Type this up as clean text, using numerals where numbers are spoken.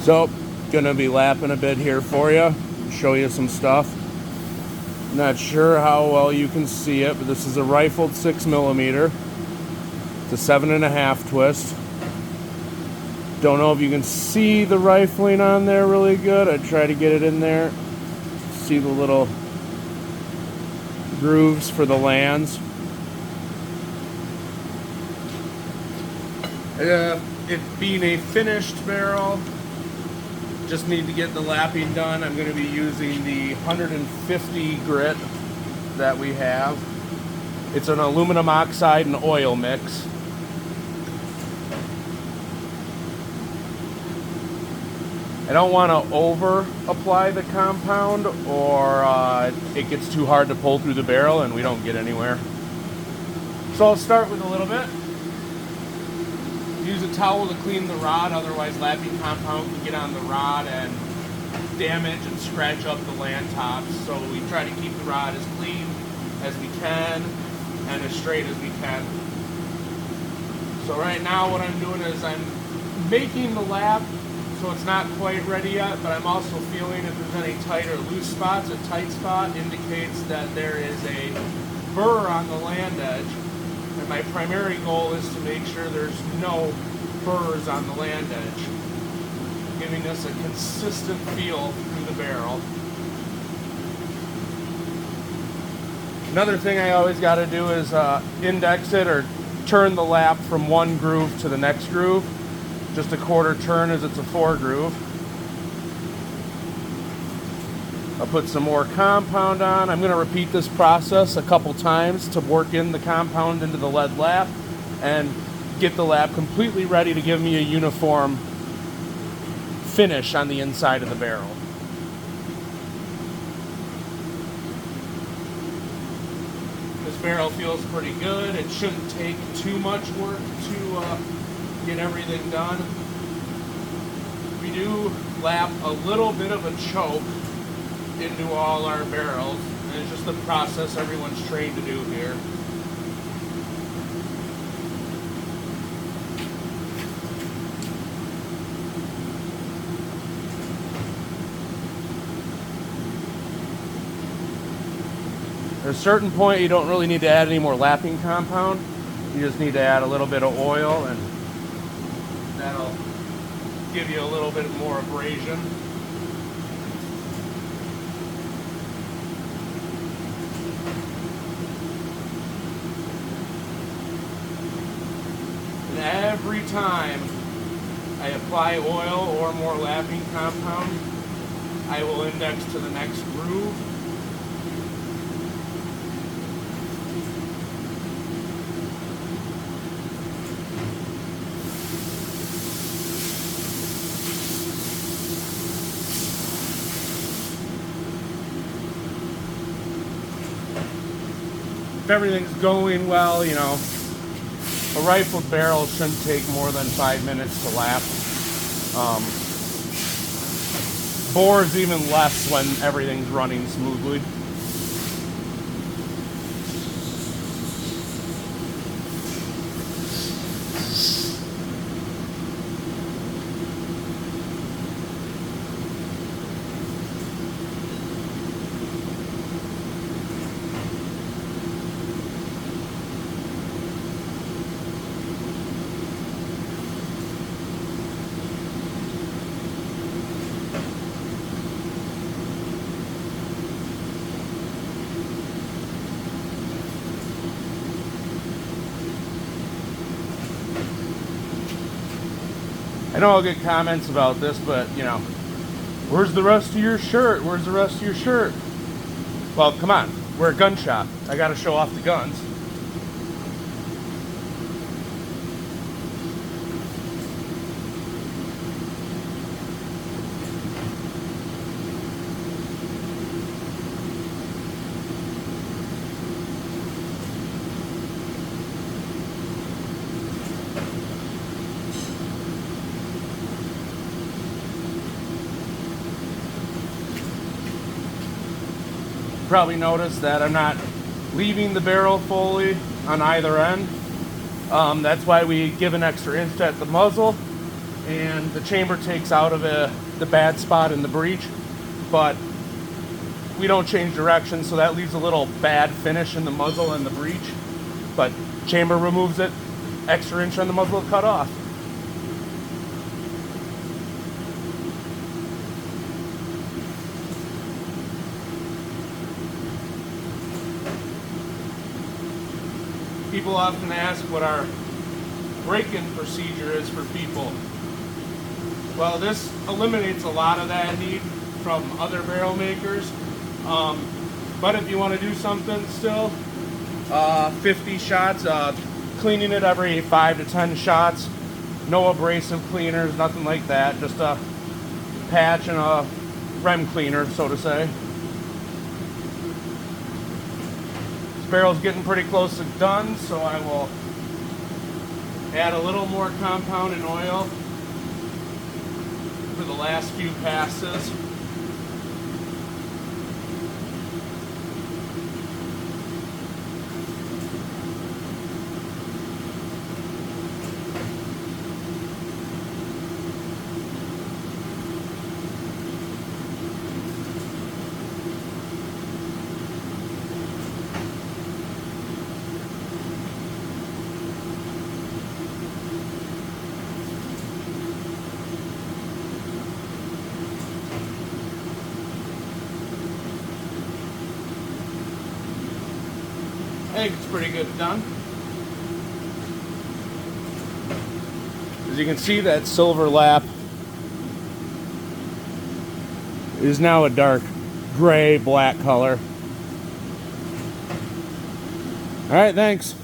So, gonna be lapping a bit here for you, show you some stuff. Not sure how well you can see it, but this is a rifled 6mm. It's a 7.5 twist. Don't know if you can see the rifling on there really good. I try to get it in there. See the little grooves for the lands. It being a finished barrel, just need to get the lapping done. I'm going to be using the 150 grit that we have. It's an aluminum oxide and oil mix. I don't want to over apply the compound, or it gets too hard to pull through the barrel and we don't get anywhere. So I'll start with a little bit. Use a towel to clean the rod, otherwise lapping compound can get on the rod and damage and scratch up the land tops. So we try to keep the rod as clean as we can and as straight as we can. So right now what I'm doing is I'm making the lap, so it's not quite ready yet, but I'm also feeling if there's any tight or loose spots. A tight spot indicates that there is a burr on the land edge. And my primary goal is to make sure there's no burrs on the land edge, giving us a consistent feel through the barrel. Another thing I always got to do is index it or turn the lap from one groove to the next groove. Just a quarter turn as it's a 4 groove. I'll put some more compound on. I'm going to repeat this process a couple times to work in the compound into the lead lap and get the lap completely ready to give me a uniform finish on the inside of the barrel. This barrel feels pretty good. It shouldn't take too much work to get everything done. We do lap a little bit of a choke into all our barrels, and it's just the process everyone's trained to do here. At a certain point, you don't really need to add any more lapping compound. You just need to add a little bit of oil, and that'll give you a little bit more abrasion. Every time I apply oil or more lapping compound, I will index to the next groove. If everything's going well, you know, a rifled barrel shouldn't take more than 5 minutes to lap. Bores even less when everything's running smoothly. I know I'll get comments about this, but, you know, where's the rest of your shirt? Where's the rest of your shirt? Well, come on. We're a gun shop. I got to show off the guns. Probably noticed that I'm not leaving the barrel fully on either end. That's why we give an extra inch at the muzzle. and the chamber takes out of the bad spot in the breech, but we don't change direction, so that leaves a little bad finish in the muzzle and the breech, but chamber removes it, extra inch on the muzzle cut off. People often ask what our break-in procedure is for people. Well, this eliminates a lot of that need from other barrel makers. But if you want to do something still, 50 shots, cleaning it every 5 to 10 shots, no abrasive cleaners, nothing like that, just a patch and a rem cleaner, so to say. This barrel's getting pretty close to done, so I will add a little more compound and oil for the last few passes. I think it's pretty good done. As you can see, that silver lap is now a dark gray black color. All right, thanks.